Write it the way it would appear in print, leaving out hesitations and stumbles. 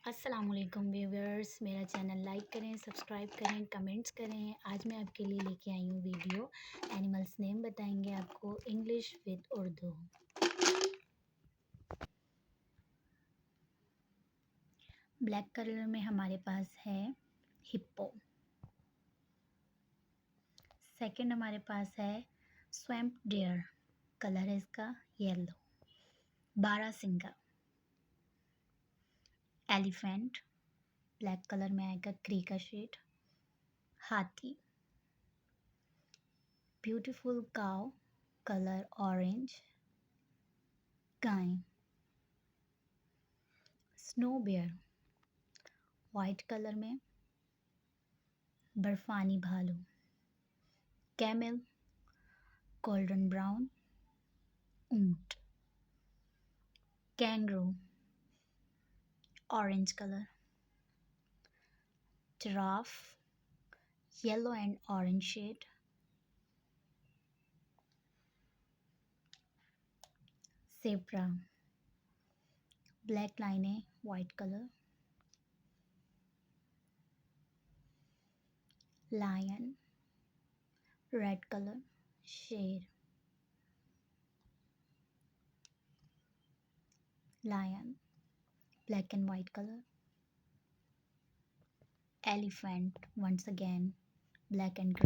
अस्सलाम वालेकुम व्यूअर्स, मेरा चैनल लाइक करें, सब्सक्राइब करें, कमेंट्स करें। आज मैं आपके लिए लेके आई हूँ वीडियो। एनिमल्स नेम बताएंगे आपको English with Urdu. Black colour में हमारे पास है हिप्पो। सेकंड हमारे पास है स्वैम्प डियर, कलर है इसका येलो। बारहसिंगा। एलिफेंट, ब्लैक कलर में आएगा ग्रे का शेड। हाथी। Beautiful cow, colour orange. गाय। स्नो बेयर, वाइट कलर में। बर्फानी भालू। Camel, golden brown. ऊंट। Kangaroo, orange colour. Giraffe, yellow and orange shade. Zebra, black लाइनें, white colour. Lion, red colour. शेर। Lion, black and white colour. Elephant, once again black and grey.